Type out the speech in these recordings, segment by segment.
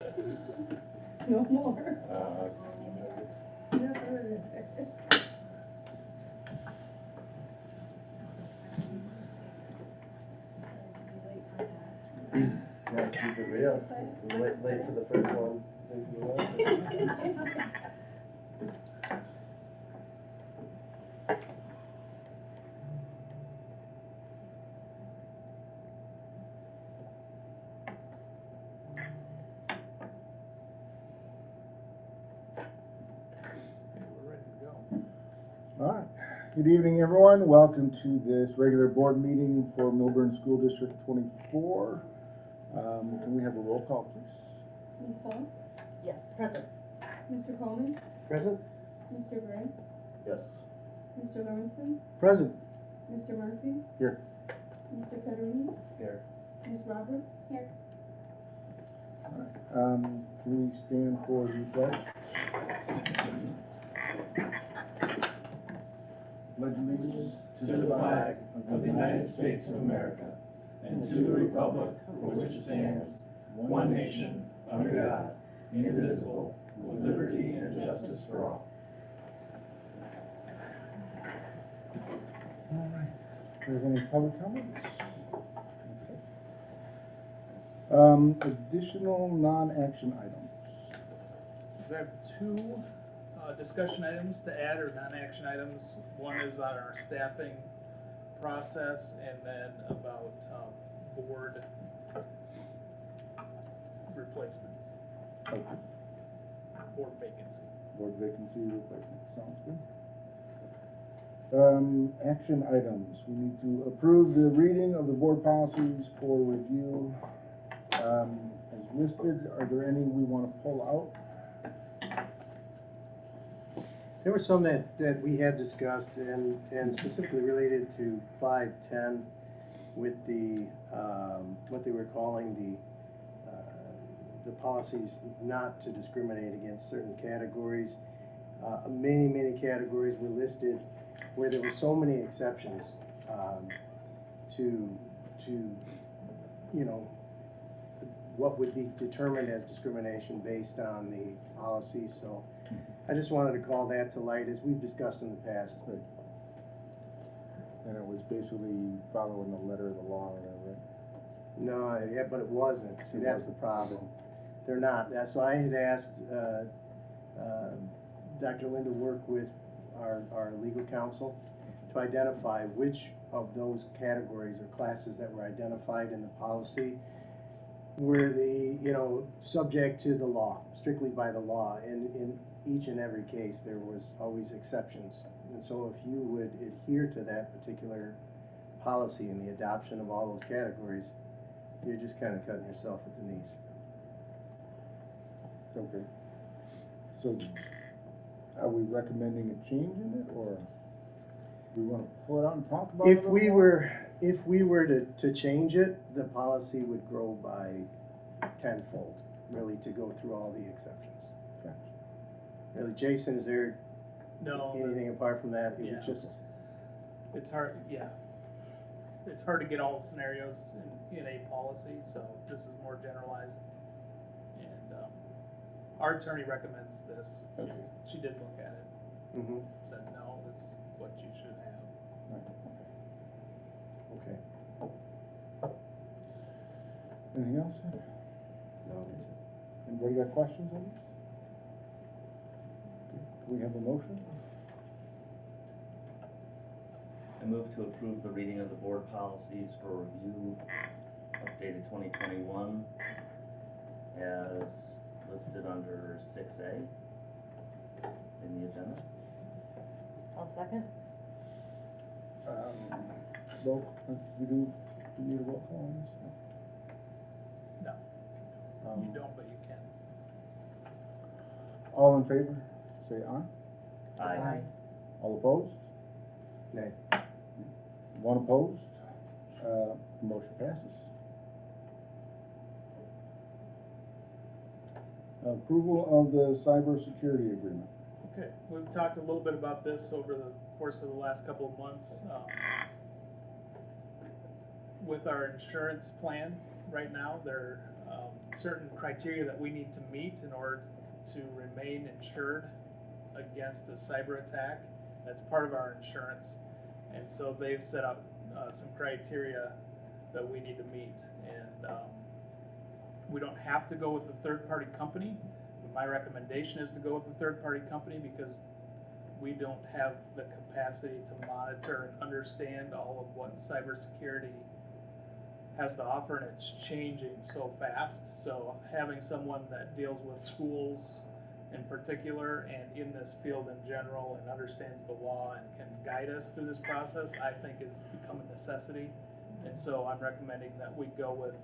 No more. Yeah, keep it real. Late for the first one. All right. Good evening, everyone. Welcome to this regular board meeting for Milburn School District 24. Can we have a roll call, please? Ms. Paul? Yes, present. Mr. Coleman? Present? Mr. Gray? Yes. Mr. Lawrenson? Present. Mr. Murphy? Here. Mr. Pederini? Here. Ms. Roberts? Here. All right. Can we stand for the pledge? Pledge allegiance to the flag of the United States of America, and to the republic for which it stands, one nation, under God, indivisible, with liberty and justice for all. All right. Is there any public comments? Okay. Additional non-action items. I have two discussion items to add, or non-action items. One is on our staffing process, and then about board replacement, Okay. board vacancy. Board vacancy replacement. Sounds good. Action items. We need to approve the reading of the board policies for review as listed. Are there any we want to pull out? There were some that we had discussed and specifically related to 510 with the what they were calling the policies not to discriminate against certain categories. Many categories were listed where there were so many exceptions to you know what would be determined as discrimination based on the policy. So I just wanted to call that to light, as we've discussed in the past. Right. And it was basically following the letter of the law, right? No, yeah, but it wasn't. See, that's the problem. They're not. That's why I had asked Dr. Linda to work with our legal counsel to identify which of those categories or classes that were identified in the policy were subject to the law, strictly by the law. And in each and every case, there was always exceptions. And so if you would adhere to that particular policy and the adoption of all those categories, you're just kind of cutting yourself at the knees. Okay. So are we recommending a change in it, or do we want to pull it out and talk about it? If we were to change it, the policy would grow by tenfold, really, to go through all the exceptions. Gotcha. Really, Jason, is there anything apart from that? It would just... It's hard, yeah. It's hard to get all the scenarios in a policy, so this is more generalized. And our attorney recommends this. Okay. She did look at it. Mm-hmm. Said, no, this is what you should have. Okay. Anything else? No. Anybody got questions on this? Okay. Can we have a motion? I move to approve the reading of the board policies for review, updated 2021, as listed under 6A in the agenda. I'll second. We do need a roll call on this? No, you don't, but you can. All in favor, say aye. Aye. All opposed? Nay. One opposed? Motion passes. Approval of the cybersecurity agreement. Okay, we've talked a little bit about this over the course of the last couple of months. With our insurance plan right now, they're certain criteria that we need to meet in order to remain insured against a cyber attack. That's part of our insurance. And so they've set up some criteria that we need to meet. And we don't have to go with a third-party company. My recommendation is to go with a third-party company because we don't have the capacity to monitor and understand all of what cybersecurity has to offer, and it's changing so fast. So having someone that deals with schools in particular and in this field in general and understands the law and can guide us through this process, I think has become a necessity. And so I'm recommending that we go with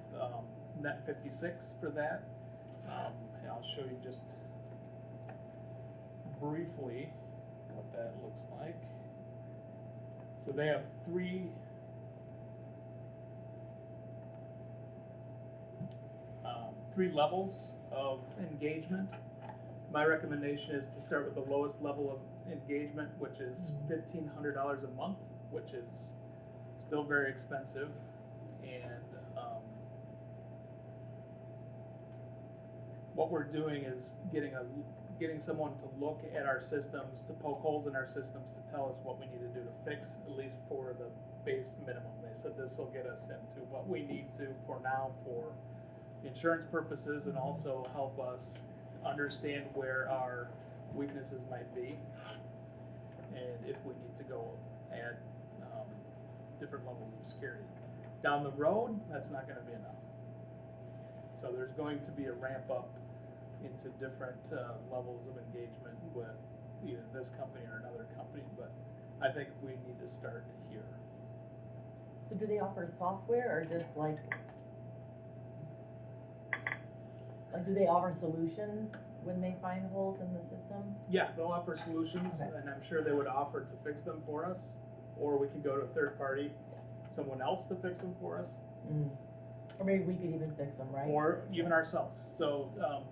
Net 56 for that. And I'll show you just briefly what that looks like. So they have three levels of engagement. My recommendation is to start with the lowest level of engagement, which is $1,500 a month, which is still very expensive. And what we're doing is getting someone to look at our systems, to poke holes in our systems, to tell us what we need to do to fix, at least for the base minimum. They said this will get us into what we need to for now for insurance purposes, and also help us understand where our weaknesses might be, and if we need to go add different levels of security. Down the road, that's not going to be enough. So there's going to be a ramp up into different levels of engagement with either this company or another company, but I think we need to start here. So do they offer software or just like do they offer solutions when they find holes in the system? Yeah, they'll offer solutions, Okay. and I'm sure they would offer to fix them for us, or we could go to a third party, someone else to fix them for us, Or maybe we could even fix them, right? or even ourselves. So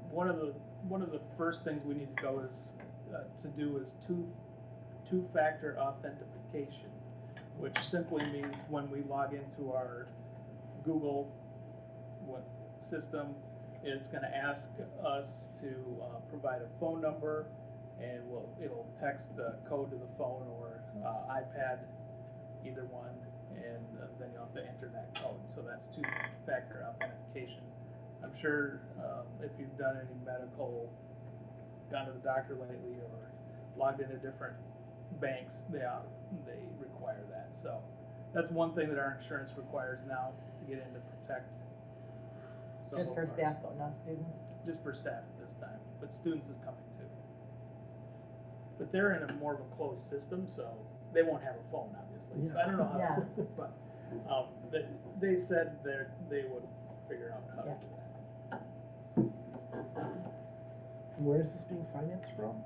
one of the first things we need to go is to do is two-factor authentication, which simply means when we log into our Google system, it's going to ask us to provide a phone number, and it'll text a code to the phone or iPad, either one, and then you'll have to enter that code. So that's two-factor authentication. I'm sure if you've done any medical, gone to the doctor lately, or logged into different banks, they require that. So that's one thing that our insurance requires now to get in to protect. Just for staff though, not students? Just for staff at this time, but students is coming too. But they're in a more of a closed system, so they won't have a phone, obviously. So I don't know how to, but they said they would figure out how to do that. Where's this being financed from?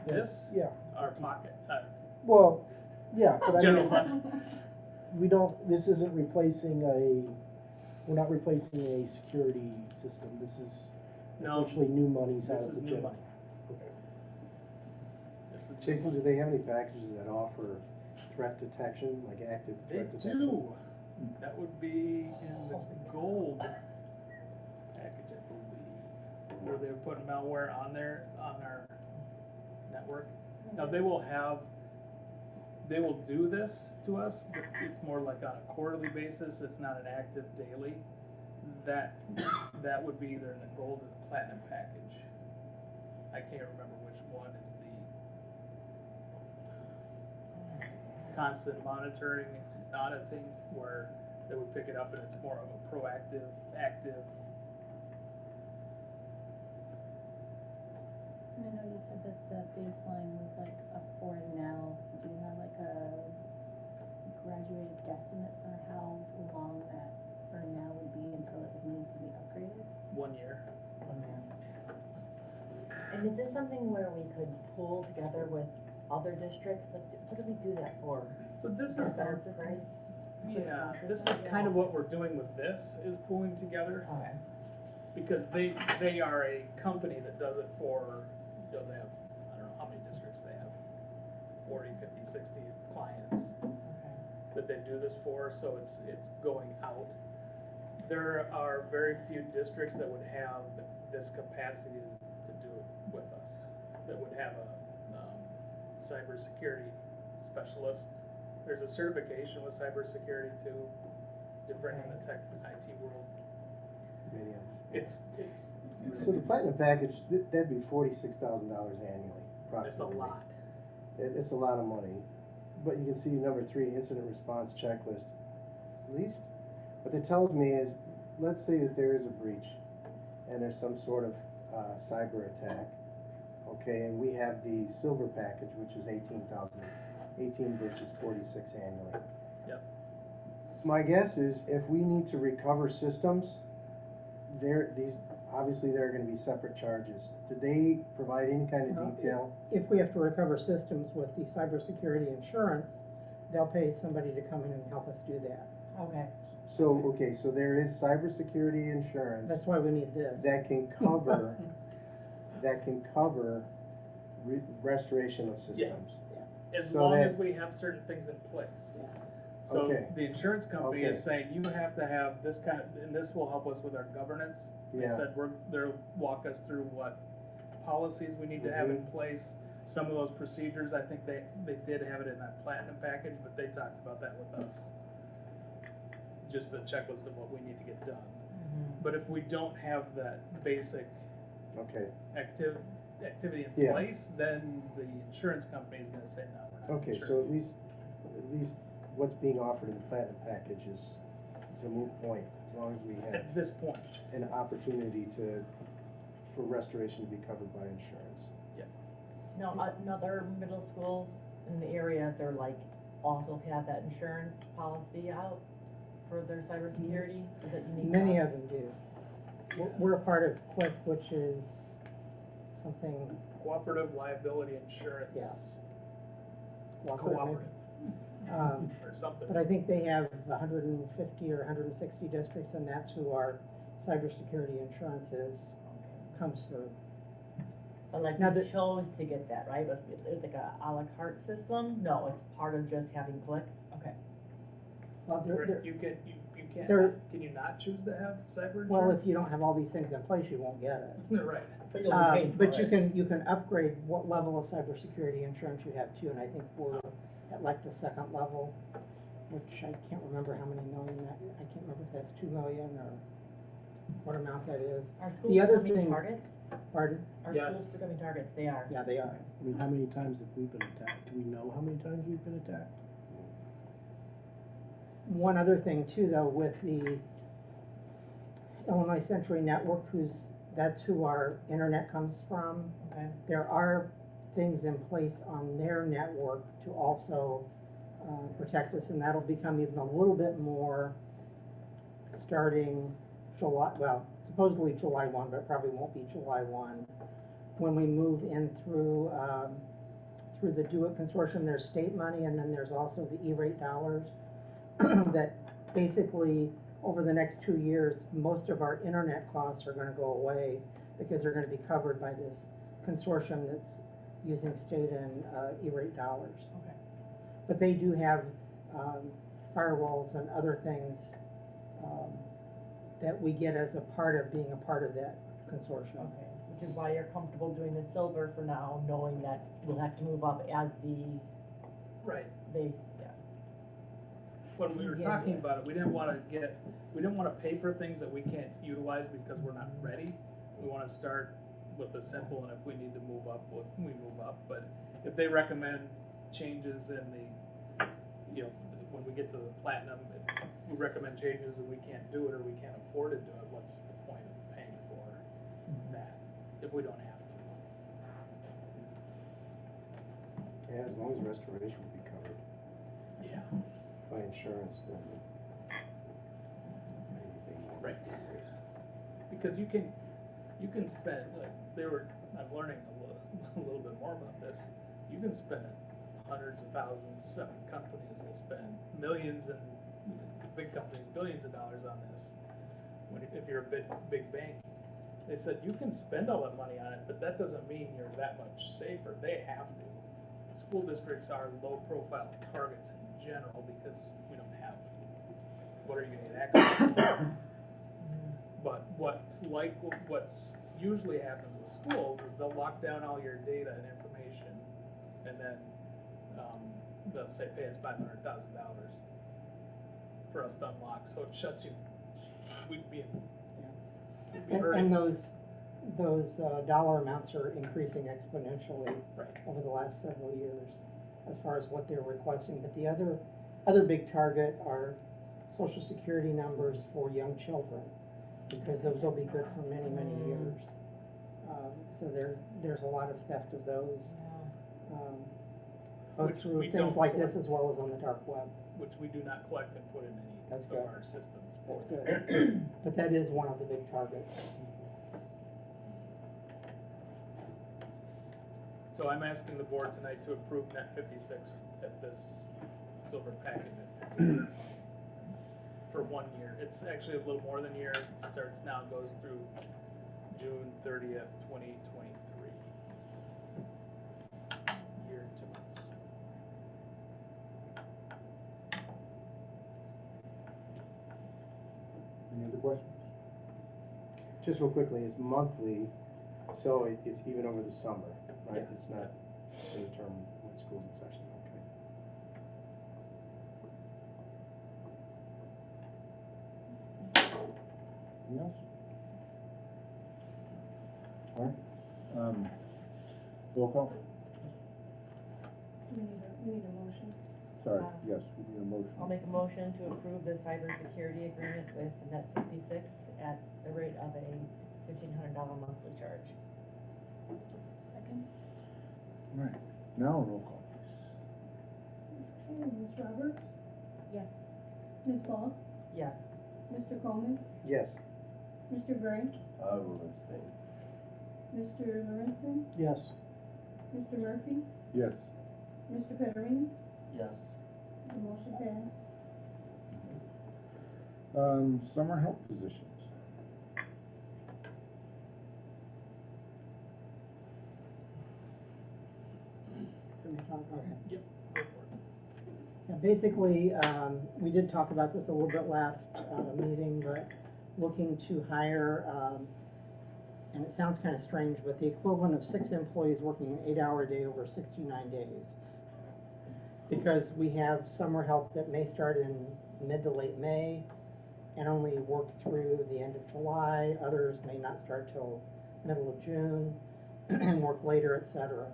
This? Yeah. Our pocket, Well, yeah, but I general mean, fund. we don't, this isn't replacing we're not replacing a security system. This is No. essentially new monies This out of is the new general. money. Okay. This is new Jason, money. do they have any packages that offer threat detection, like active They threat detection? do. That would be in the gold package, I believe, where they're putting malware on our network. Now they will do this to us, but it's more like on a quarterly basis. It's not an active daily. That would be either in the gold or the platinum package. I can't remember which one is the constant monitoring and auditing, where they would pick it up and it's more of a proactive, active. And I know you said that the baseline was like a for now. Do you have like a graduated guesstimate for how long that for now would be until it would need to be upgraded? 1 year. And is this something where we could pool together with other districts? Like, what do we do that for? So this is, Better price? yeah, this is kind of what we're doing with this, is pooling together, Okay. because they are a company that does it for, they have, I don't know how many districts they have, 40, 50, 60 clients Okay. that they do this for, so it's going out. There are very few districts that would have this capacity to do it with us, that would have a cybersecurity specialist. There's a certification with cybersecurity too, different in the tech IT world. Many of them. It's So the platinum package, that'd be $46,000 annually, approximately. it's a lot. It's a lot of money, but you can see number 3, incident response checklist. At least, what it tells me is, let's say that there is a breach, and there's some sort of cyber attack, okay, and we have the silver package, which is 18 versus 46 annually. Yep. My guess is, if we need to recover systems, obviously there are going to be separate charges. Did they provide any kind of detail? If we have to recover systems with the cybersecurity insurance, they'll pay somebody to come in and help us do that. Okay. So there is cybersecurity insurance That's why we need this. that can cover, restoration of systems. As So long that- as we have certain things in place. Yeah. So Okay. the insurance company Okay. is saying, you have to have this kind of, and this will help us with our governance. They Yeah. said, they'll walk us through what policies we need to have in Mhm. place. Some of those procedures, I think they did have it in that platinum package, but they talked about that with us. Just a checklist of what we need to get done. But if we don't have that basic Okay, activity in Yeah. place, then the insurance company is gonna say, no, we're not okay, so insuring at least what's being offered in the platinum package is a moot point, as long as we you." have At this point. an opportunity for restoration to be covered by insurance. Now, other middle schools in the area, they're like, also have that insurance policy out for their cybersecurity, is that unique? Many of them do. We're a part of QUIC, which is something Cooperative liability insurance cooperative. or something. But I think they have 150 or 160 districts, and that's who our cybersecurity insurance comes through. But like, Now we the- chose to get that, right? But it's like a la carte system? No, it's part of just having Click? Okay. Well, You can't, There- can you not choose to have cyber insurance? well, if you don't have all these things in place, you won't get it. Right. But you'll be paying for But you it. can upgrade what level of cybersecurity insurance you have too, and I think we're at like the second level, which I can't remember how many million I can't remember if that's 2 million or what amount that is. Are schools The other becoming thing- targets? Pardon? Are Yes. schools becoming targets? They are. Yeah, they are. I mean, how many times have we been attacked? Do we know how many times we've been attacked? One other thing too, though, with the Illinois Century Network, that's who our internet comes from. Okay. There are things in place on their network to also protect us, and that'll become even a little bit more starting July, well, supposedly July 1, but it probably won't be July 1. When we move in through the Do It Consortium, there's state money, and then there's also the E-rate dollars that basically over the next 2 years, most of our internet costs are gonna go away because they're gonna be covered by this consortium that's using state and E-rate dollars. Okay. But they do have firewalls and other things that we get as a part of being a part of that consortium. Okay, which is why you're comfortable doing the silver for now, knowing that we'll have to move up as the Right. base, yeah. When we were talking about it, we didn't wanna pay for things that we can't utilize because we're not ready. We wanna start with the simple, and if we need to move up, we move up. But if they recommend changes in when we get to the platinum, if we recommend changes and we can't do it or we can't afford to do it, what's the point of paying for that if we don't have to? Yeah, as long as restoration will be covered Yeah. by insurance, then anything more. Right. Waste. Because you can spend, I'm learning a little bit more about this. You can spend hundreds of thousands, some companies will spend millions and big companies, billions of dollars on this. If you're a big bank, they said you can spend all that money on it, but that doesn't mean you're that much safer. They have to. School districts are low profile targets in general because we don't have, what are you gonna get access to? But what's usually happens with schools is they'll lock down all your data and information, and then, they'll say, pay us $500,000 for us to unlock, so it shuts you, we'd be hurting. And those dollar amounts are increasing exponentially Right. over the last several years as far as what they're requesting. But the other big target are social security numbers for young children, because those will be good for many, many years. So there's a lot of theft of those, both Which through we things don't like this collect. as well as on the dark web. Which we do not collect and put in any That's of good. our systems. That's good. But that is one of the big targets. So I'm asking the board tonight to approve net 56 at this silver package at 15 for 1 year. It's actually a little more than a year. It starts now, goes through June 30th, 2023. Year and 2 months. Any other questions? Just real quickly, it's monthly, so it's even over the summer, right? Yeah. It's not for the term when school's in session, okay? Anything else? All right, roll call, We need a motion. sorry, yes, we need a motion. I'll make a motion to approve the cybersecurity agreement with Net 56 at the rate of a $1,500 monthly charge. Second? All right, now roll call, please. Okay, Ms. Roberts, Yes. Ms. Ball, Yes. Mr. Coleman, Yes. Mr. Gray, I will abstain. Mr. Lorenzen, Yes. Mr. Murphy, Yes. Mr. Petterini, Yes. the motion passed. Summer help positions. Can we talk about it? Yep, go for it. Yeah, basically, we did talk about this a little bit last meeting, but looking to hire, and it sounds kind of strange, but the equivalent of 6 employees working an 8-hour day over 69 days. Because we have summer help that may start in mid to late May and only work through the end of July. Others may not start till middle of June and work later, etc.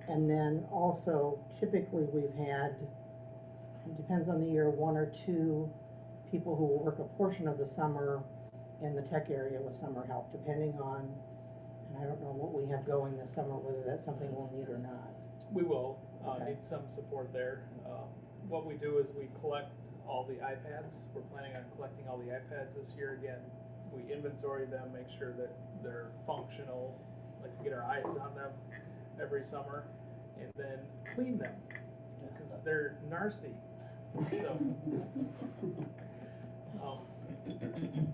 And then also, typically we've had, it depends on the year, 1 or 2 people who will work a portion of the summer in the tech area with summer help, depending on, and I don't know what we have going this summer, whether that's something we'll need or not. We will Okay. need some support there. What we do is we collect all the iPads. We're planning on collecting all the iPads this year again. We inventory them, make sure that they're functional, like to get our eyes on them every summer, and then clean them, because they're nasty. So,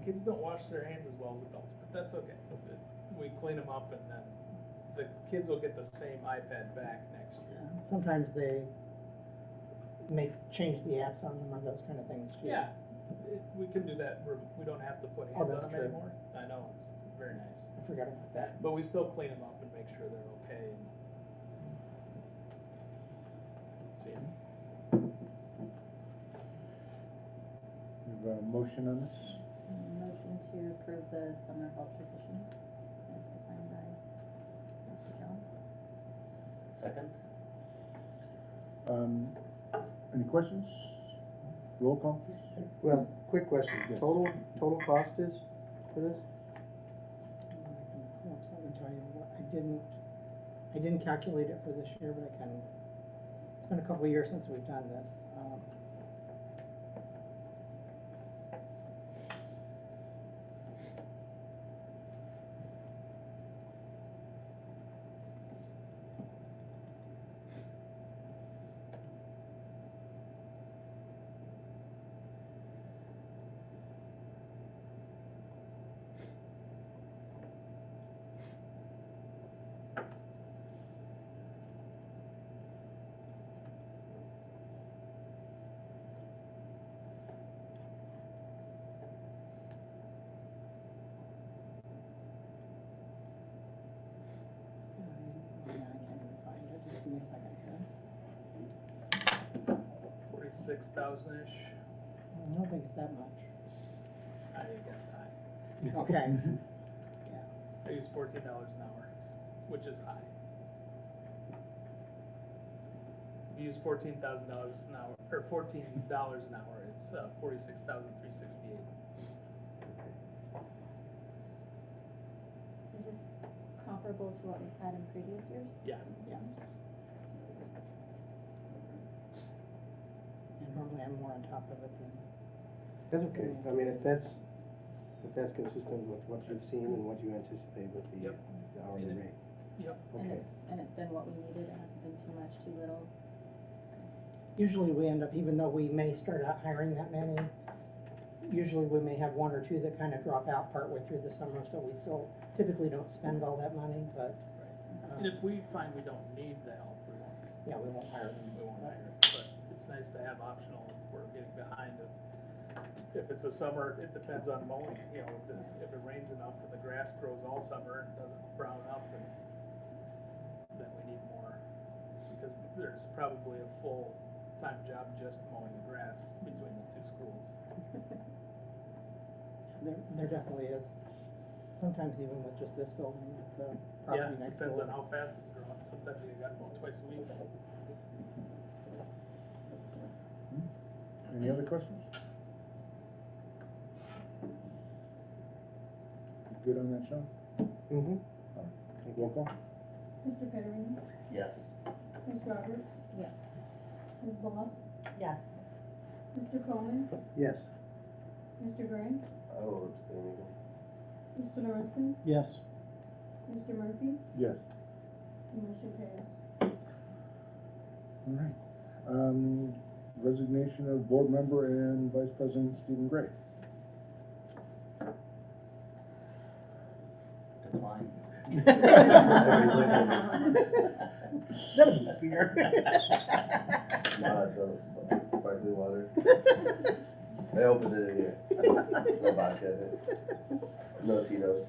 kids don't wash their hands as well as adults, but that's okay. We clean them up, and then the kids will get the same iPad back next year. Sometimes they may change the apps on them or those kind of things too. Yeah, we can do that. We don't have to put Oh, hands that's on them true. anymore. I know, it's very nice. I forgot about that. But we still clean them up and make sure they're okay. See, We have a motion on this? Motion to approve the summer help positions as defined by Dr. Jones. Second? Any questions? Roll call, please. Well, quick question, Yes. total cost is for this? I can pull up something and tell you what, I didn't calculate it for this year, but I can, it's been a couple of years since we've done this. 46,000-ish. I don't think it's that much. I guess high. Okay, I use $14 an hour, which is high. If you use $14,000 an hour, or $14 an hour, it's 46,368. Is this comparable to what we've had in previous years? Yeah. and normally I'm more on top of it than, That's okay, I mean, if that's consistent with what you've seen and what you anticipate with the Yep. the hourly rate. Yep. Okay, And it's been what we needed, it hasn't been too much, too little. usually we end up, even though we may start out hiring that many, usually we may have one or two that kind of drop out partway through the summer, so we still typically don't spend all that money, but, And if we find we don't need the help, yeah, we won't hire them. we won't hire it. But it's nice to have optional if we're getting behind it. If it's a summer, it depends on mowing, you know, if it rains enough and the grass grows all summer and doesn't brown up, then we need more. Because there's probably a full-time job just mowing the grass between the two schools. There definitely is, sometimes even with just this building, the Yeah, property next depends door. on how fast it's growing. Sometimes you got to mow twice a week. Any other questions? You good on that, Sean? mm-hmm, Roll call? Mr. Pettering, Yes. Ms. Roberts, Yes. Ms. Boss, Yes. Mr. Coleman, yes. Mr. Gray, I will abstain again. Mr. Lorenzen, Yes. Mr. Murphy, Yes. the motion passed. All right. Resignation of board member and vice president Stephen Gray. Decline. Set a beer. No, so sparkling water. I opened it in here. No vodka in it. No Tito's.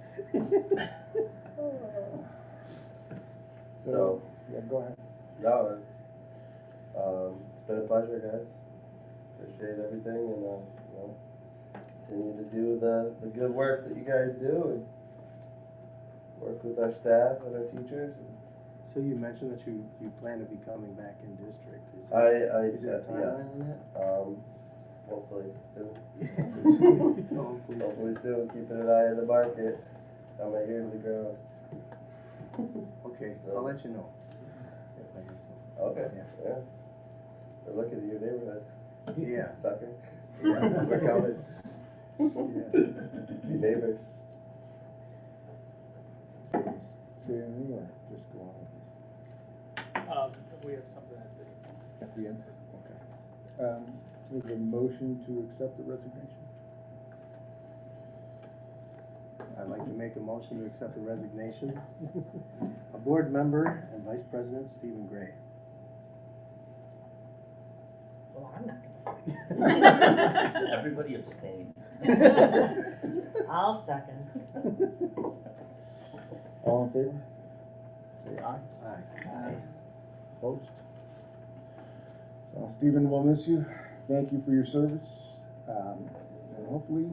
So, Yeah, go ahead. no, it's been a pleasure, guys. Appreciate everything and, you know, continue to do the good work that you guys do and work with our staff and our teachers. So you mentioned that you plan to be coming back in district, is Is there a timeline yes, on that? hopefully soon. Hopefully Hopefully soon, keeping an eye on the market, got my ear to the ground. Okay, I'll let you know. If I hear something. Okay, Yeah. yeah. We're looking at your neighborhood, Yeah. sucker. Yeah. We're coming, Yeah. your neighbors. Say anything or just go on with this? We have something at the. At the end? Okay. Is there a motion to accept the resignation? I'd like to make a motion to accept the resignation of board member and vice president Stephen Gray. Well, I'm not gonna Everybody abstain. say. I'll second. All in favor? Say aye. Aye. Opposed? Stephen, we'll miss you. Thank you for your service. And hopefully,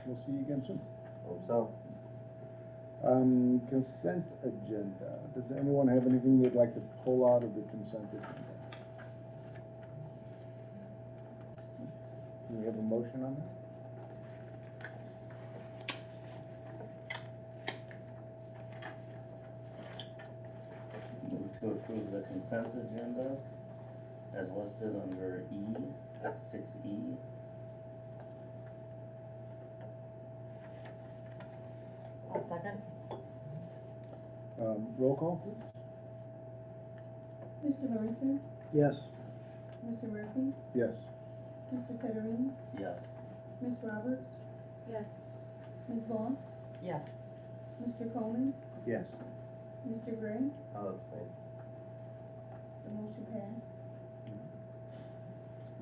we'll see you again soon. Hope so. Consent agenda. Does anyone have anything they'd like to pull out of the consent agenda? Do we have a motion on that? Move to approve the consent agenda as listed under E, at 6E. I'll second. Roll call, please. Mr. Lorenzen, Yes. Mr. Murphy, Yes. Mr. Pettering, Yes. Ms. Roberts, Yes. Ms. Boss, Yes. Mr. Coleman, Yes. Mr. Gray, I'll abstain. the motion passed.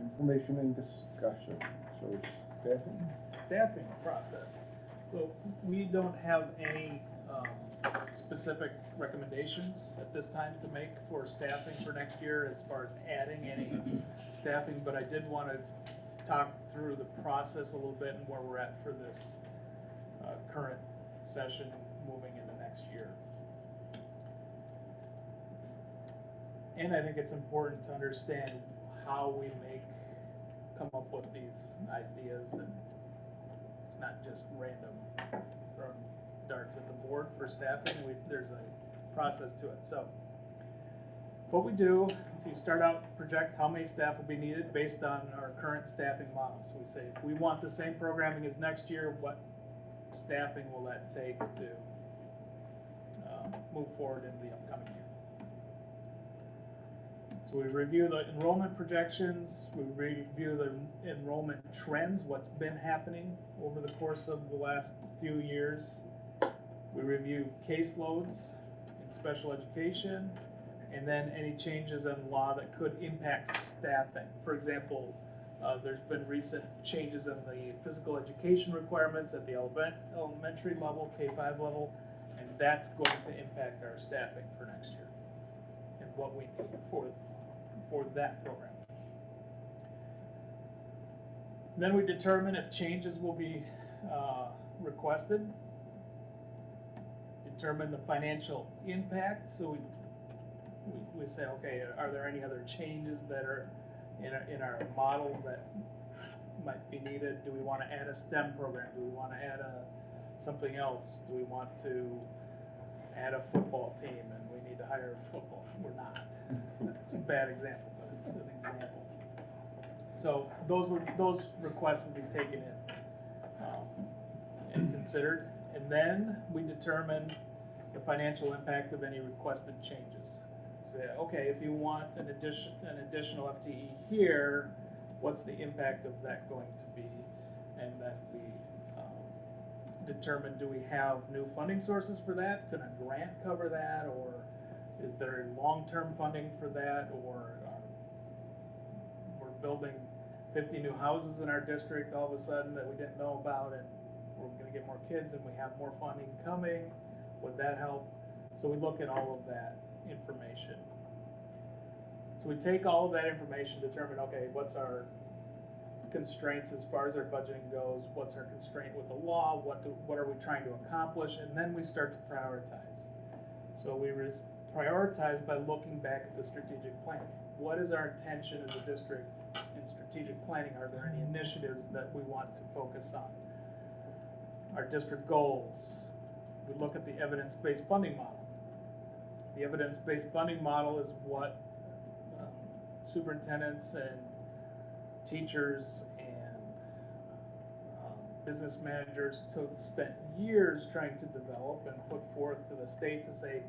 Information and discussion. So staffing? Staffing process. So we don't have any specific specific recommendations at this time to make for staffing for next year as far as adding any staffing, but I did want to talk through the process a little bit and where we're at for this current session moving into next year. And I think it's important to understand how we come up with these ideas, and it's not just random throwing darts at the board for staffing. There's a process to it. So what we do, we start out, project how many staff will be needed based on our current staffing model. So we say, if we want the same programming as next year, what staffing will that take to move forward in the upcoming year? So we review the enrollment projections, we review the enrollment trends, what's been happening over the course of the last few years. We review caseloads in special education, and then any changes in law that could impact staffing. For example, there's been recent changes in the physical education requirements at the elementary level, K-5 level, and that's going to impact our staffing for next year and what we need for that program. Then we determine if changes will be requested, determine the financial impact. So we say, okay, are there any other changes that are in our model that might be needed? Do we want to add a STEM program? Do we want to add something else? Do we want to add a football team and we need to hire a football? We're not. That's a bad example, but it's an example. So those requests will be taken in and considered, and then we determine the financial impact of any requested changes. Say, okay, if you want an additional FTE here, what's the impact of that going to be? And then we determine, do we have new funding sources for that? Can a grant cover that, or is there long-term funding for that, or we're building 50 new houses in our district all of a sudden that we didn't know about, and we're going to get more kids and we have more funding coming? Would that help? So we look at all of that information. So we take all of that information, determine, okay, what's our constraints as far as our budgeting goes, what's our constraint with the law, what are we trying to accomplish, and then we start to prioritize. So we prioritize by looking back at the strategic plan. What is our intention as a district in strategic planning? Are there any initiatives that we want to focus on? Our district goals. We look at the evidence-based funding model. The evidence-based funding model is what superintendents and teachers and business managers spent years trying to develop and put forth to the state to say,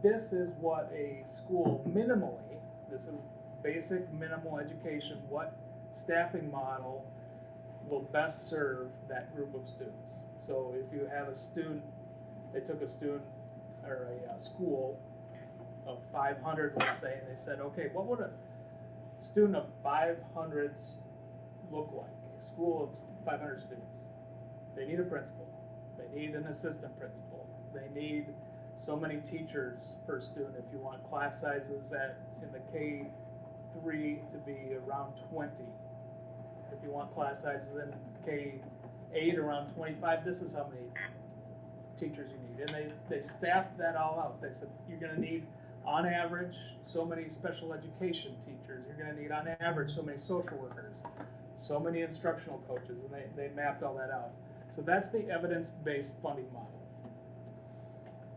this is what a school minimally, this is basic minimal education, what staffing model will best serve that group of students. So if you have a student, they took a student or a school of 500, let's say, and they said, okay, what would a student of 500 look like? School of 500 students. They need a principal. They need an assistant principal. They need so many teachers per student. If you want class sizes in the K3 to be around 20. If you want class sizes in K8 around 25, this is how many teachers you need. And they staffed that all out. They said, you're going to need, on average, so many special education teachers. You're going to need, on average, so many social workers, so many instructional coaches, and they mapped all that out. So that's the evidence-based funding model.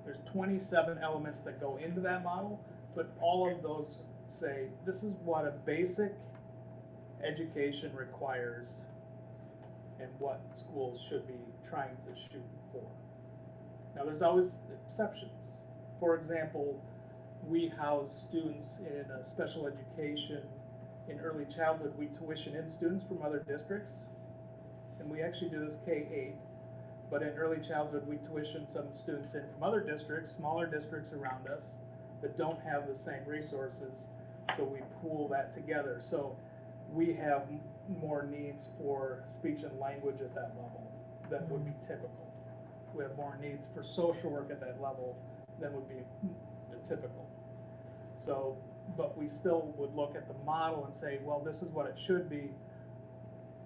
There's 27 elements that go into that model, but all of those say, this is what a basic education requires and what schools should be trying to shoot for. Now there's always exceptions. For example, we house students in special education. In early childhood, we tuition in students from other districts, and we actually do this K-8. But in early childhood, we tuition some students in from other districts, smaller districts around us, that don't have the same resources, so we pool that together. So we have more needs for speech and language at that level than would be typical. we have more needs for social work at that level than would be the typical. So, but we still would look at the model and say, well, this is what it should be.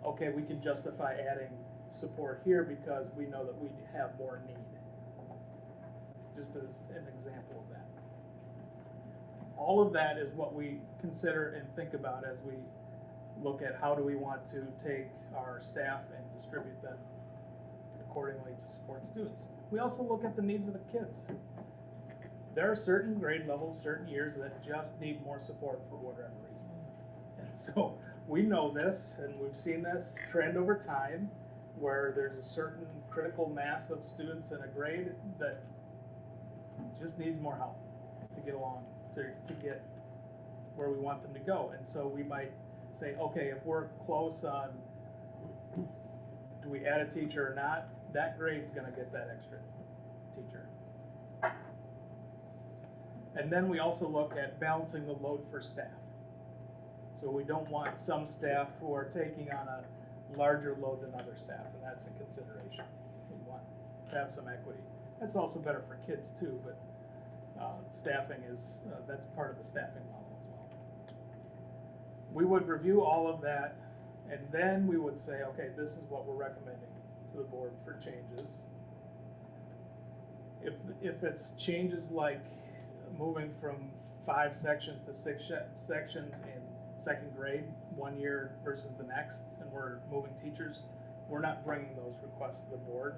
Okay, we can justify adding support here because we know that we have more need. Just as an example of that. All of that is what we consider and think about as we look at how do we want to take our staff and distribute them accordingly to support students. We also look at the needs of the kids. There are certain grade levels, certain years that just need more support for whatever reason. And so we know this, and we've seen this trend over time, where there's a certain critical mass of students in a grade that just needs more help to get along, to get where we want them to go. And so we might say, okay, if we're close on, do we add a teacher or not, that grade's gonna get that extra teacher. And then we also look at balancing the load for staff. So we don't want some staff who are taking on a larger load than other staff, and that's a consideration. We want to have some equity. That's also better for kids too, but staffing is, that's part of the staffing model as well. We would review all of that, and then we would say, okay, this is what we're recommending to the board for changes. If it's changes like moving from 5 sections to 6 sections in second grade, 1 year versus the next, and we're moving teachers, we're not bringing those requests to the board.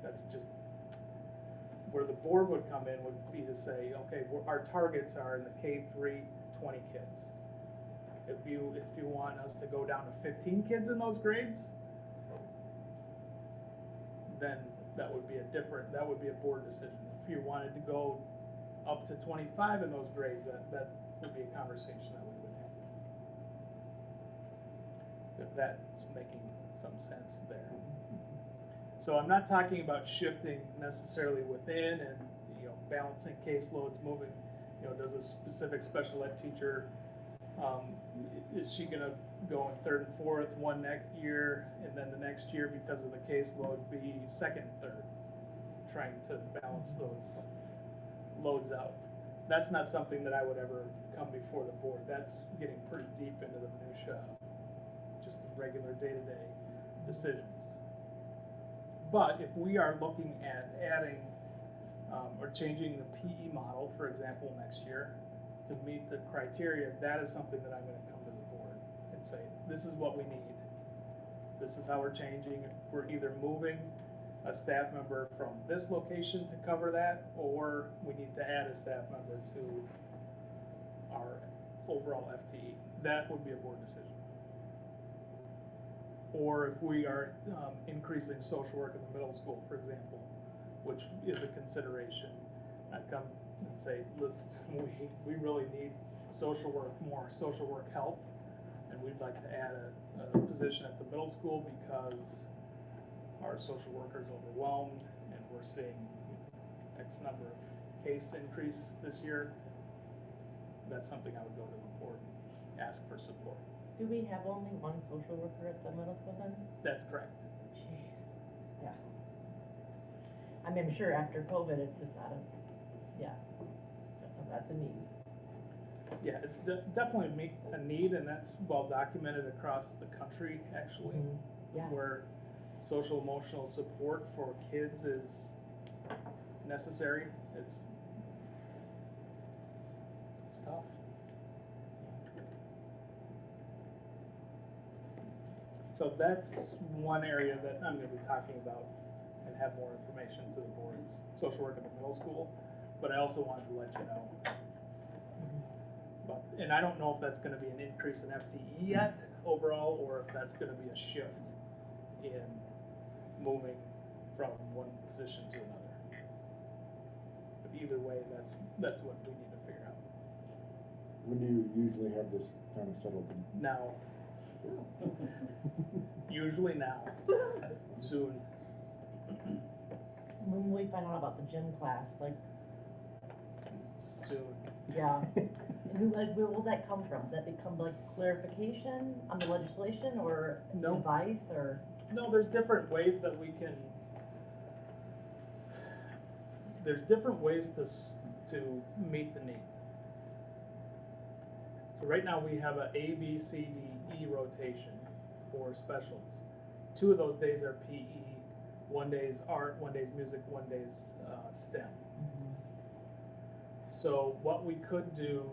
That's just where the board would come in, would be to say, okay, our targets are in the K3, 20 kids. If you want us to go down to 15 kids in those grades, then that would be a board decision. If you wanted to go up to 25 in those grades, that would be a conversation that we would have. If that's making some sense there. So I'm not talking about shifting necessarily within and, balancing caseloads, moving, does a specific special ed teacher, is she gonna go in 3rd and 4th one next year, and then the next year because of the caseload be 2nd and 3rd, trying to balance those loads out. That's not something that I would ever come before the board. That's getting pretty deep into the minutia of just regular day-to-day decisions. But if we are looking at adding or changing the PE model, for example, next year to meet the criteria, that is something that I'm going to come to the board and say, this is what we need. This is how we're changing. We're either moving a staff member from this location to cover that, or we need to add a staff member to our overall FTE. That would be a board decision. Or if we are increasing social work in the middle school, for example, which is a consideration, I'd come and say, listen, we really need more social work help, and we'd like to add a position at the middle school because our social worker is overwhelmed and we're seeing X number of case increase this year. That's something I would go to the board and ask for support. Do we have only one social worker at the middle school then? That's correct. Jeez. Yeah. I mean, I'm sure after COVID, it's just yeah, that's a need. Yeah, it's definitely a need, and that's well documented across the country, actually, Yeah. where social emotional support for kids is necessary. It's tough. So that's one area that I'm going to be talking about and have more information to the board, social work in the middle school. But I also wanted to let you know. And I don't know if that's going to be an increase in FTE yet overall, or if that's going to be a shift in moving from one position to another. But either way, that's what we need to figure out. When do you usually have this kind of settled in? Now. Usually now. Soon. When will we find out about the gym class? Like, soon. Yeah. And where will that come from? Does that become like clarification on the legislation or No. advice or? No, there's different ways that we can there's different ways to meet the need. So right now we have a A, B, C, D, E rotation for specials. 2 of those days are PE, 1 day's art, 1 day's music, 1 day's STEM. So what we could do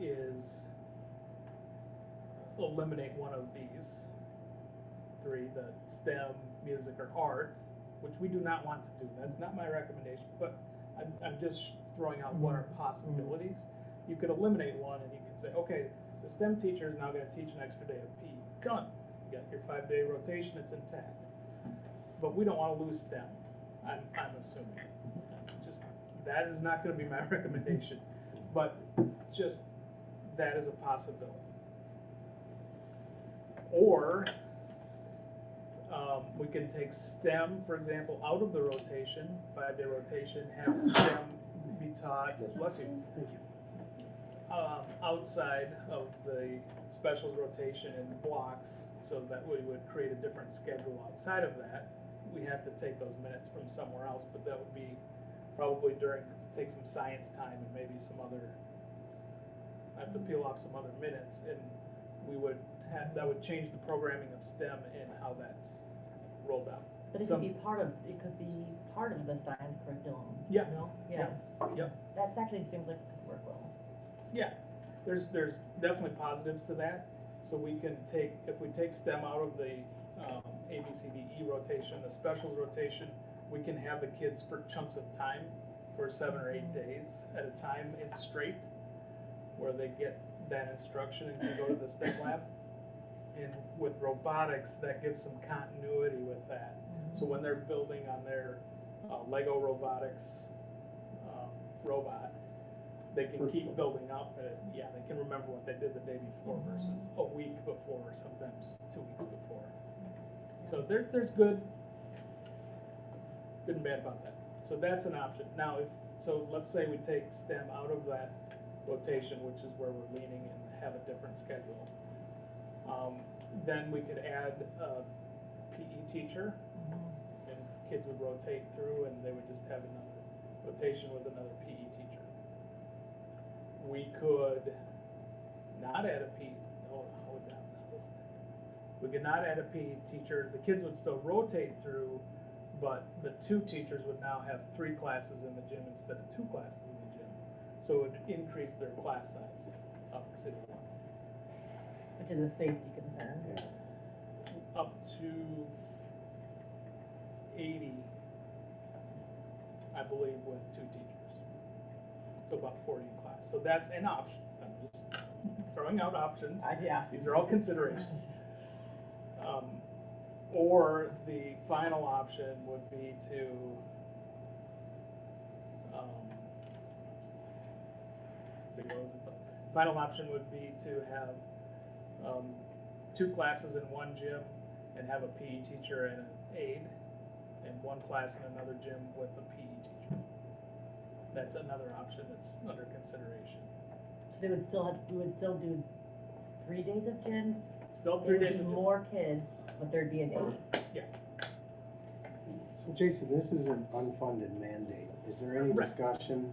is eliminate one of these 3, the STEM, music, or art, which we do not want to do. That's not my recommendation, but I'm just throwing out what are possibilities. You could eliminate one and you could say, okay, the STEM teacher is now going to teach an extra day of PE. Done. You got your 5-day rotation, it's intact. But we don't want to lose STEM, I'm assuming. Just, that is not going to be my recommendation, but just that is a possibility. Or we can take STEM, for example, out of the rotation, 5-day rotation, have STEM be taught, bless you, Thank you. outside of the specials rotation in blocks, so that we would create a different schedule outside of that. We have to take those minutes from somewhere else, but that would be probably take some science time and maybe some other, I have to peel off some other minutes, and we would have, that would change the programming of STEM and how that's rolled out. But it could be part of the science curriculum. Yeah. You know? Yeah. Yep. That actually seems like it could work well. Yeah, there's definitely positives to that. So we can take, if we take STEM out of the A, B, C, D, E rotation, the specials rotation, we can have the kids for chunks of time for 7 or 8 days at a time in straight, where they get that instruction and can go to the STEM lab. And with robotics, that gives some continuity with that. So when they're building on their Lego robotics robot, they can keep building up. Yeah, they can remember what they did the day before versus a week before, or sometimes 2 weeks before. So there's good and bad about that. So that's an option. Now, so let's say we take STEM out of that rotation, which is where we're leaning, and have a different schedule. Then we could add a PE teacher, and kids would rotate through, and they would just have another rotation with another PE teacher. We could not add a PE. Oh, how would that? We could not add a PE teacher. The kids would still rotate through, but the 2 teachers would now have 3 classes in the gym instead of 2 classes in the gym. So it would increase their class size up to 1. Which is a safety concern. Yeah. Up to 80, I believe, with 2 teachers. So about 40 in class. So that's an option. I'm just throwing out options. Yeah. These are all considerations. Or the final option would be to final option would be to have 2 classes in one gym and have a PE teacher and an aide, and 1 class in another gym with a PE teacher. That's another option that's under consideration. So we would still do 3 days of gym. Still There 3 would days be of gym. more kids, but there'd be an aide. Yeah. So Jason, this is an unfunded mandate. Is there any Correct. discussion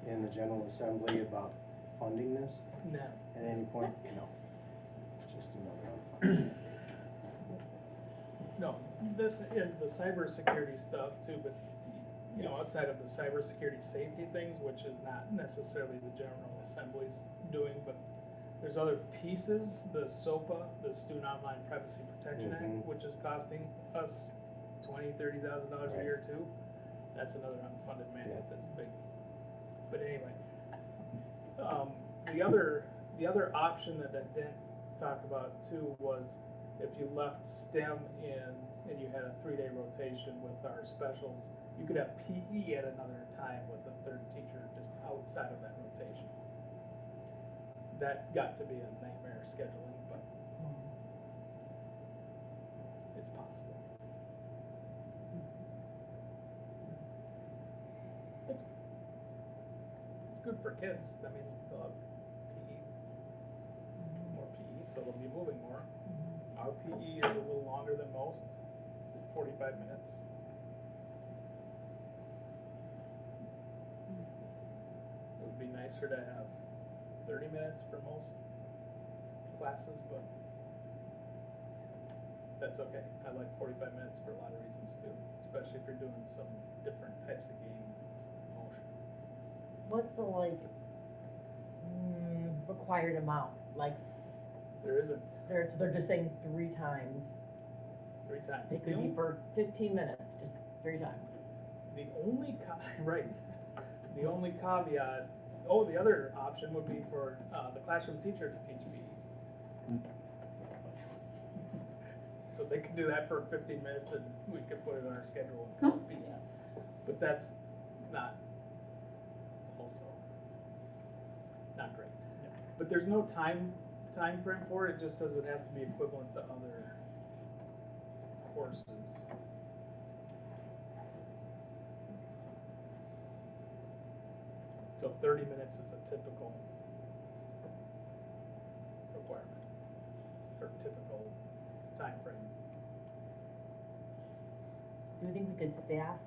in the General Assembly about funding this No. at any point? No. Just another unfunded. No, this is the cybersecurity stuff too, but you know, outside of the cybersecurity safety things, which is not necessarily the General Assembly's doing, but there's other pieces, the SOPA, the Student Online Privacy Protection Act, which is costing us $20,000-$30,000 a year too. That's another unfunded mandate that's big. But anyway, the other option that I didn't talk about too was if you left STEM in and you had a 3-day rotation with our specials, you could have PE at another time with a 3rd teacher just outside of that rotation. That got to be a nightmare scheduling, but it's possible. It's good for kids. I mean, they'll have PE, more PE, so they'll be moving more. Our PE is a little longer than most, 45 minutes. closer to have 30 minutes for most classes, but that's okay. I like 45 minutes for a lot of reasons too, especially if you're doing some different types of game motion. What's the like, required amount? Like, There isn't they're just saying 3 times. 3 times. It could be for 15 minutes, just 3 times. The only right. The only caveat. Oh, the other option would be for the classroom teacher to teach PE. So they could do that for 15 minutes, and we could put it on our schedule and call it PE. But that's not great. But there's no time frame for it. It just says it has to be equivalent to other courses. So 30 minutes is a typical requirement, or typical time frame. Do you think we could staff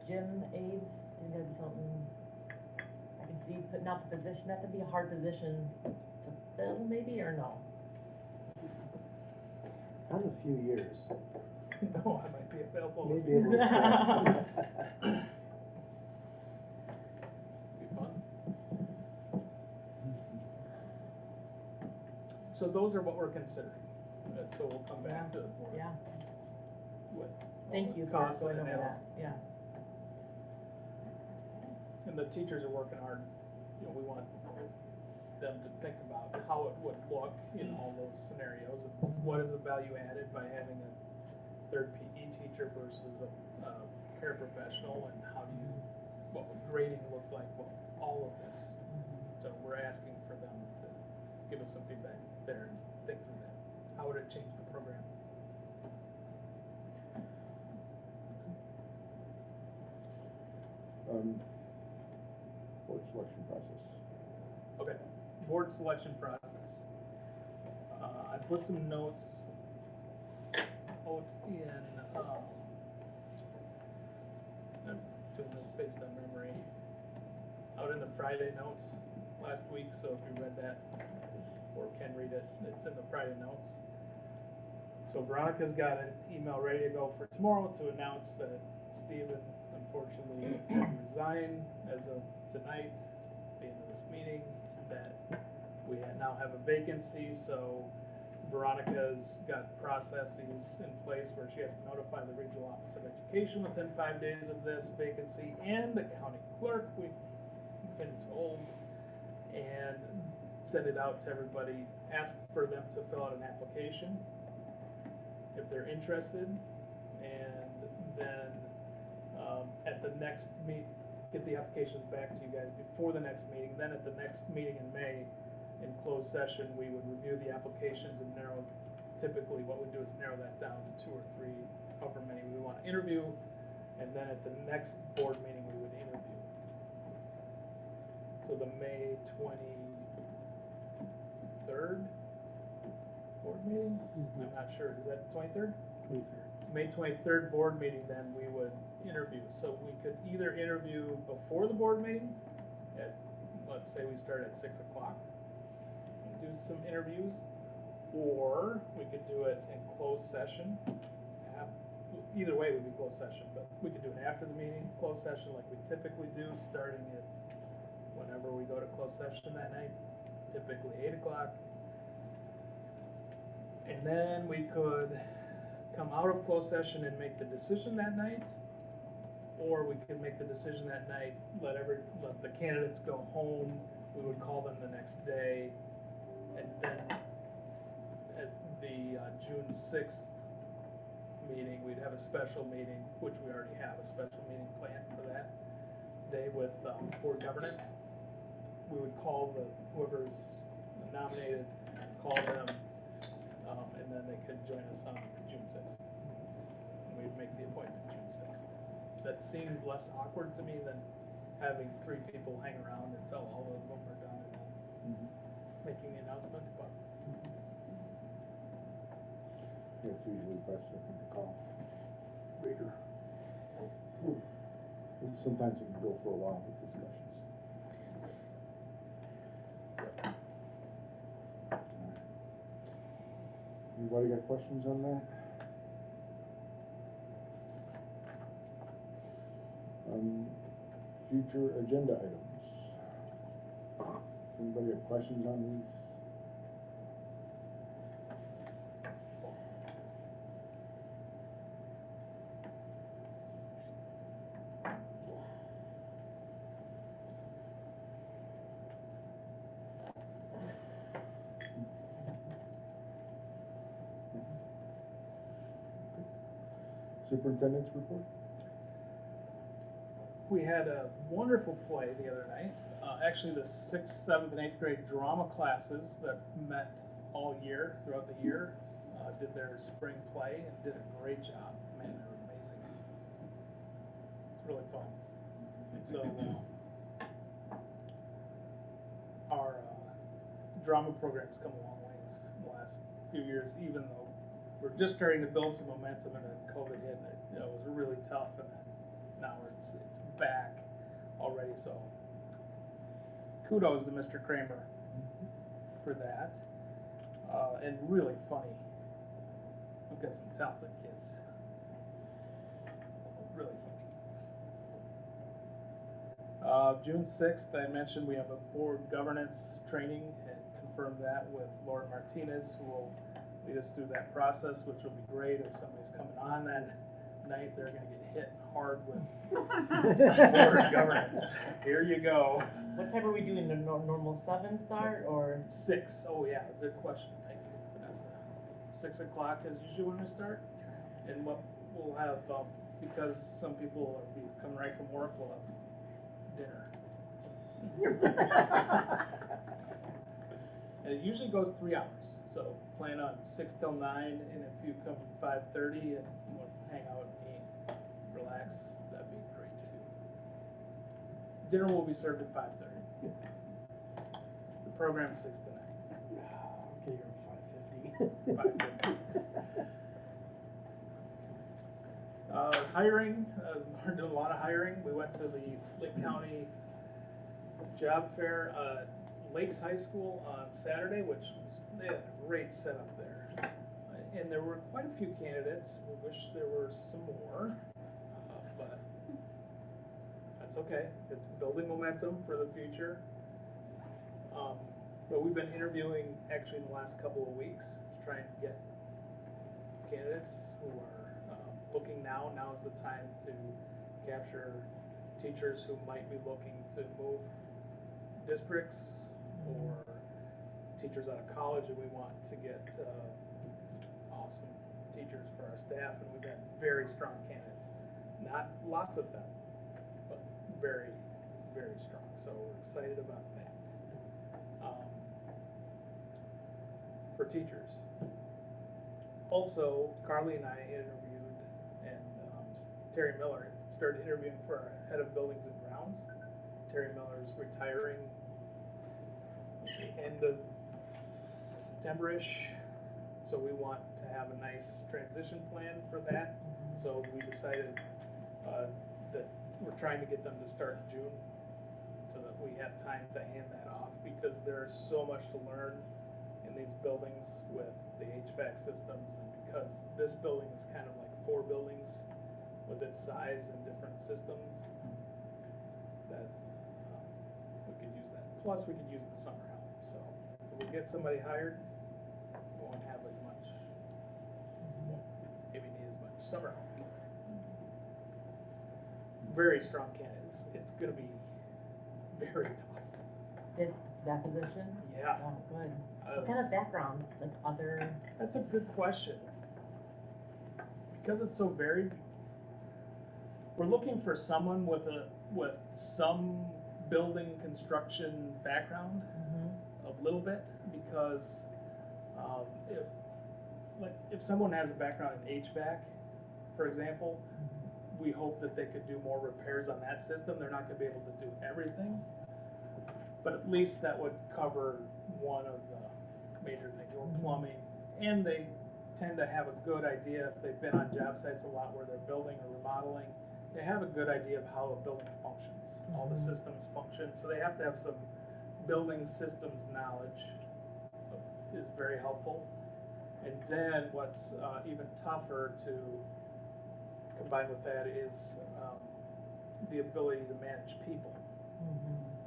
gym aides? Do you think that'd be something I can see putting out the position? That would be a hard position to fill, maybe, or no? Not in a few years. No, I might be available. Maybe able to start. Be fun. So those are what we're considering. So we'll come back to the board. Yeah, With thank you for costs going and over that, analysis. yeah. And the teachers are working hard. You know, we want them to think about how it would look in all those scenarios. And what is the value added by having a third PE teacher versus a paraprofessional, and what would grading look like? Well, all of this. So we're asking for them to give us some feedback there and think through that. How would it change the program? Board selection process. Okay, board selection process. I put some notes out in, I'm doing this based on memory, out in the Friday notes last week, so if you read that or can read it, it's in the Friday notes. So Veronica's got an email ready to go for tomorrow to announce that Stephen unfortunately had resigned as of tonight, at the end of this meeting, and that we now have a vacancy. So Veronica's got processes in place where she has to notify the Regional Office of Education within 5 days of this vacancy, and the county clerk, we've been told, and send it out to everybody, ask for them to fill out an application if they're interested, and then at the next get the applications back to you guys before the next meeting. Then at the next meeting in May, in closed session, we would review the applications and narrow, typically what we do is narrow that down to 2 or 3, however many we want to interview, and then at the next board meeting we would interview. So the May 23rd board meeting? I'm not sure, is that 23rd? 23rd. May 23rd board meeting, then we would interview. So we could either interview before the board meeting at, let's say we start at 6 o'clock and do some interviews, or we could do it in closed session. Either way would be closed session, but we could do it after the meeting, closed session like we typically do, starting at whenever we go to closed session that night, typically 8 o'clock. And then we could come out of closed session and make the decision that night, or we could make the decision that night, let the candidates go home, we would call them the next day, and then at the June 6th meeting, we'd have a special meeting, which we already have a special meeting planned for that day with board governance. We would call whoever's nominated, call them, and then they could join us on June 6th. And we'd make the appointment June 6th. That seems less awkward to me than having 3 people hang around until all of them are done and then making the announcement, but. Yeah, it's usually best, I think, to call later. Sometimes it can go for a while with discussions. Anybody got questions on that? Future agenda items. Anybody have questions on these? Superintendent's report? We had a wonderful play the other night. Actually, the 6th, 7th, and 8th grade drama classes that met all year, throughout the year, did their spring play and did a great job. Man, they were amazing. It's really fun. So, our drama program's come a long ways in the last few years, even though we're just starting to build some momentum and then COVID hit and it was really tough, and then now it's back already, so kudos to Mr. Kramer for that. And really funny. We've got some talented kids. Really funny. June 6th, I mentioned we have a board governance training and confirmed that with Laura Martinez, who will lead us through that process, which will be great. If somebody's coming on that night, they're going to get hit hard with board governance. Here you go. What time are we doing, the normal 7 start, or? 6. Oh yeah, good question. Thank you, Vanessa. 6 o'clock is usually when we start. And what we'll have, because some people will be coming right from work, we'll have dinner. And it usually goes 3 hours. So plan on 6 till 9, and if you come 5:30 and want to hang out and eat, relax, that'd be great too. Dinner will be served at 5:30. The program's 6 to 9. Okay, you're 5:50. 5:50. Hiring, we're doing a lot of hiring. We went to the Lake County Job Fair at Lakes High School on Saturday, which they had a great setup there. And there were quite a few candidates. We wish there were some more, but that's okay. It's building momentum for the future. But we've been interviewing actually in the last couple of weeks to try and get candidates who are looking now. Now is the time to capture teachers who might be looking to move districts, or teachers out of college, and we want to get awesome teachers for our staff, and we've got very strong candidates. Not lots of them, but very, very strong. So we're excited about that. For teachers. Also, Carly and I interviewed, and Terry Miller started interviewing for our head of buildings and grounds. Terry Miller's retiring at the end of September-ish, so we want to have a nice transition plan for that. So we decided that we're trying to get them to start in June, so that we have time to hand that off, because there's so much to learn in these buildings with the HVAC systems, and because this building is kind of like 4 buildings with its size and different systems, that we could use that. Plus, we could use the summer help. So if we get somebody hired, we won't have as much, maybe need as much summer help. Very strong candidates. It's going to be very tough. That position? Yeah. Oh, good. What kind of backgrounds, like other? That's a good question. Because it's so varied, we're looking for someone with some building construction background, a little bit, because if someone has a background in HVAC, for example, we hope that they could do more repairs on that system. They're not going to be able to do everything, but at least that would cover one of the major things, or plumbing. And they tend to have a good idea, if they've been on job sites a lot where they're building or remodeling, they have a good idea of how a building functions, all the systems function. So they have to have some building systems knowledge, is very helpful. And then what's even tougher to combine with that is the ability to manage people.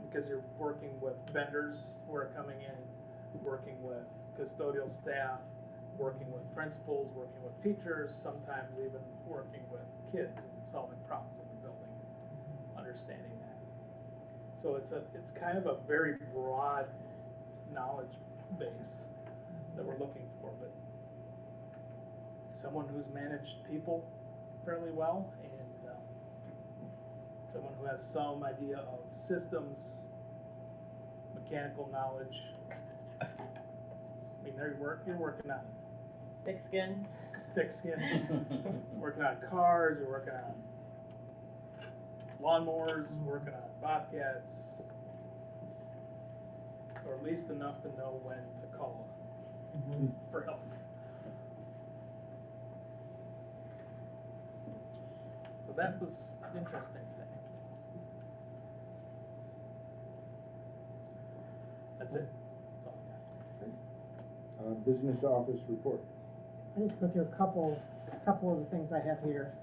Because you're working with vendors who are coming in, working with custodial staff, working with principals, working with teachers, sometimes even working with kids and solving problems in the building, understanding that. So it's kind of a very broad knowledge base that we're looking for, but someone who's managed people fairly well and someone who has some idea of systems, mechanical knowledge. I mean, you're working on Thick skin. thick skin, working on cars, you're working on lawnmowers, working on bobcats, or at least enough to know when to call for help. So that was interesting today. That's it. That's all I got. Business office report. I'll just go through a couple of the things I have here.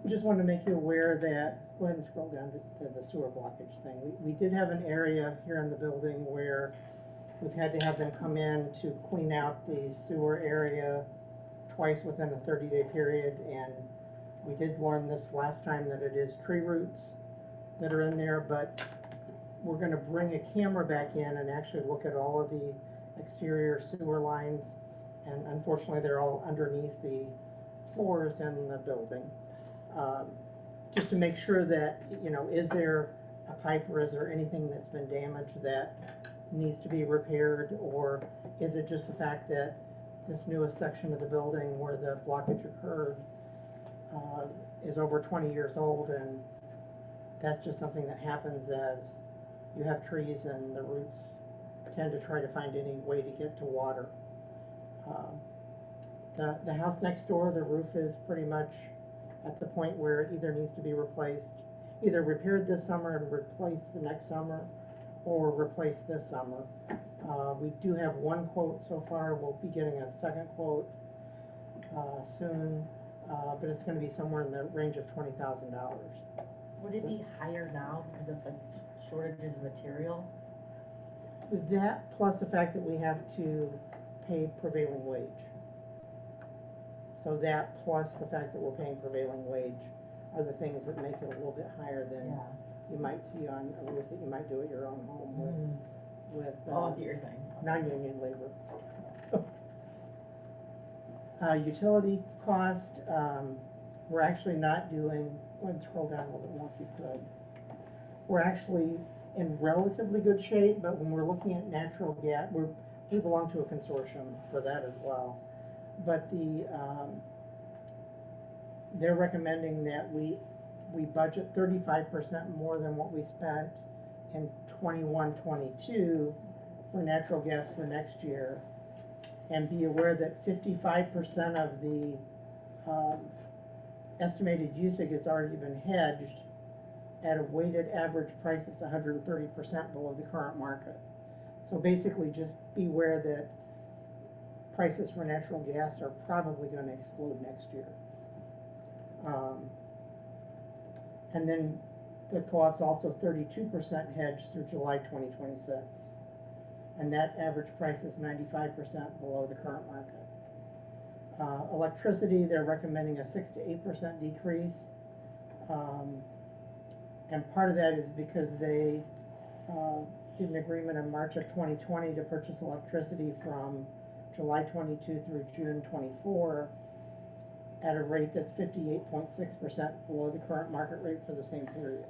Just wanted to make you aware that, go ahead and scroll down to the sewer blockage thing. We did have an area here in the building where we've had to have them come in to clean out the sewer area twice within a 30-day period, and we did warn this last time that it is tree roots that are in there, but we're gonna bring a camera back in and actually look at all of the exterior sewer lines, and unfortunately they're all underneath the floors in the building. Just to make sure that, you know, is there a pipe or is there anything that's been damaged that needs to be repaired, or is it just the fact that this newest section of the building where the blockage occurred is over 20 years old, and that's just something that happens as you have trees and the roots tend to try to find any way to get to water. The house next door, the roof is pretty much at the point where it either needs to be replaced, either repaired this summer and replaced the next summer, or replaced this summer. We do have one quote so far. We'll be getting a second quote soon, but it's going to be somewhere in the range of $20,000. Would it be higher now because of the shortages of material? That plus the fact that we have to pay prevailing wage. So that plus the fact that we're paying prevailing wage are the things that make it a little bit higher than Yeah. you might see on a roof that you might do at your own home with Oh, I see what you're saying. non-union labor. Utility cost, we're actually not doing, go ahead and scroll down a little bit more if you could. We're actually in relatively good shape, but when we're looking at natural gas, we belong to a consortium for that as well. But they're recommending that we budget 35% more than what we spent in 21-22 for natural gas for next year, and be aware that 55% of the estimated usage has already been hedged at a weighted average price that's 130% below the current market. So basically just beware that prices for natural gas are probably going to explode next year. And then the co-op's also 32% hedged through July 2026. And that average price is 95% below the current market. Electricity, they're recommending a 6 to 8% decrease. And part of that is because they did an agreement in March of 2020 to purchase electricity from July 22 through June 24 at a rate that's 58.6% below the current market rate for the same period.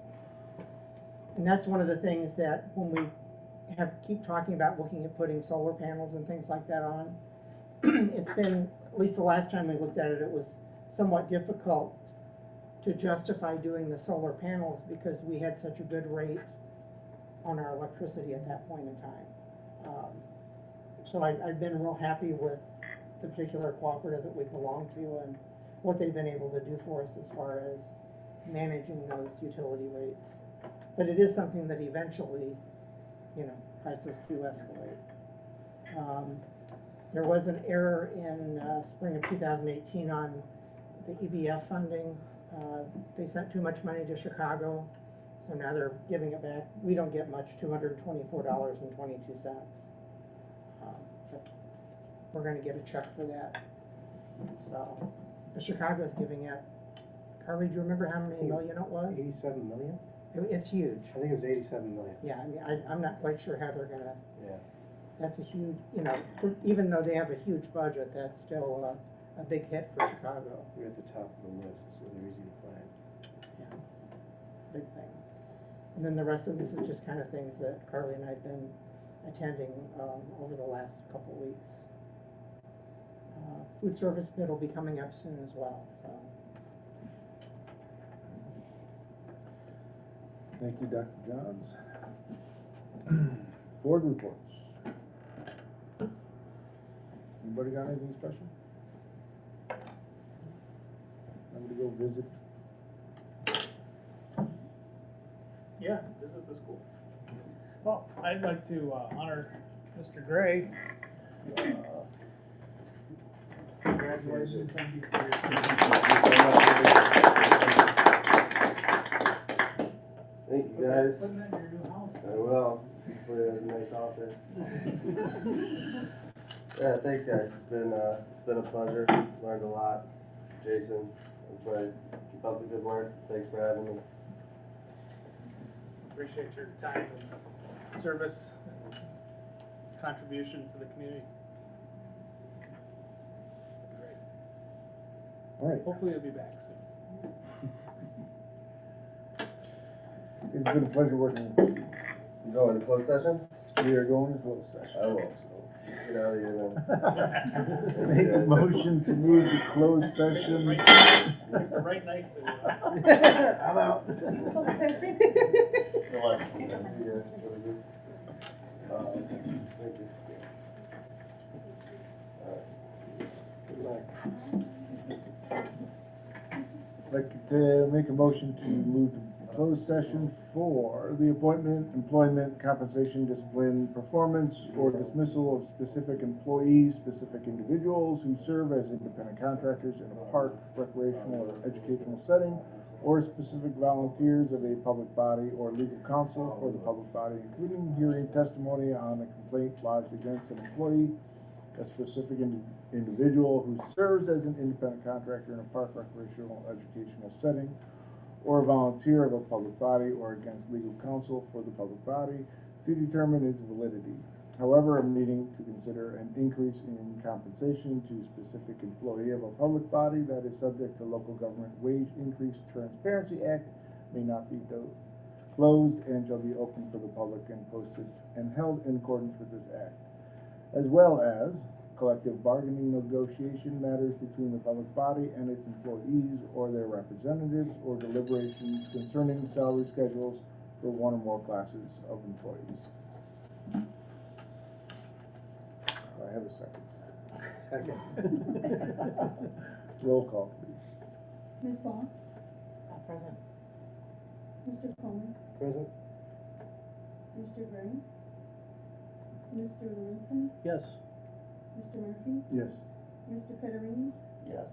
And that's one of the things that when we keep talking about looking at putting solar panels and things like that on, it's been, at least the last time we looked at it, it was somewhat difficult to justify doing the solar panels because we had such a good rate on our electricity at that point in time. So I've been real happy with the particular cooperative that we belong to and what they've been able to do for us as far as managing those utility rates. But it is something that eventually, you know, prices do escalate. There was an error in spring of 2018 on the EBF funding. They sent too much money to Chicago, so now they're giving it back. We don't get much, $224.22. But we're gonna get a check for that. So, but Chicago's giving it, Carly, do you remember how many million it was? 87 million? It's huge. I think it was 87 million. Yeah, I mean, I'm not quite sure how they're gonna, Yeah. that's a huge, you know, even though they have a huge budget, that's still a big hit for Chicago. We're at the top of the list, so they're easy to find. Yeah, it's a big thing. And then the rest of this is just kind of things that Carly and I have been attending over the last couple of weeks. Food service bid will be coming up soon as well, so. Thank you, Dr. Johns. Board reports. Anybody got anything special? I'm gonna go visit. Yeah, visit the schools. Well, I'd like to honor Mr. Gray. Congratulations, thank you for your Thank you, guys. putting that in your new house. I will. Hopefully it has a nice office. Yeah, thanks, guys. It's been a pleasure. Learned a lot. Jason, everybody, keep up the good work. Thanks for having me. Appreciate your time and service and contribution to the community. Great. All right, Hopefully you'll be back soon. it's been a pleasure working with you. You going to closed session? We are going to close session. I will. Get out of here then. Make a motion to move to closed session. Pick the right night to. I'm out. Good luck, Stephen. Yeah, really good. Thank you. Good luck. I'd like to make a motion to move to closed session for the appointment, employment, compensation, discipline, performance, or dismissal of specific employees, specific individuals who serve as independent contractors in a park, recreational, or educational setting, or specific volunteers of a public body or legal counsel for the public body, including hearing testimony on a complaint lodged against an employee, a specific individual who serves as an independent contractor in a park, recreational, educational setting, or a volunteer of a public body, or against legal counsel for the public body to determine its validity. However, a meeting to consider an increase in compensation to a specific employee of a public body that is subject to Local Government Wage Increase Transparency Act may not be closed and shall be open for the public and posted and held in accordance with this act, as well as collective bargaining negotiation matters between the public body and its employees or their representatives, or deliberations concerning salary schedules for one or more classes of employees. Do I have a second? Second. Roll call, please. Ms. Boss? Present. Mr. Coleman? Present? Mr. Gray? Mr. Lewinson? Yes. Mr. Murphy? Yes. Mr. Federini? Yes.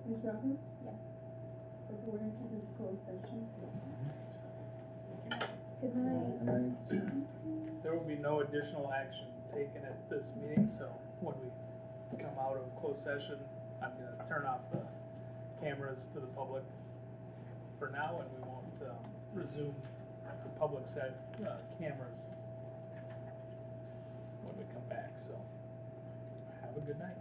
Ms. Roberts? Yes. The board enters into closed session. Good night. And I- There will be no additional action taken at this meeting, so when we come out of closed session, I'm gonna turn off the cameras to the public for now, and we won't resume the public set cameras when we come back, so have a good night.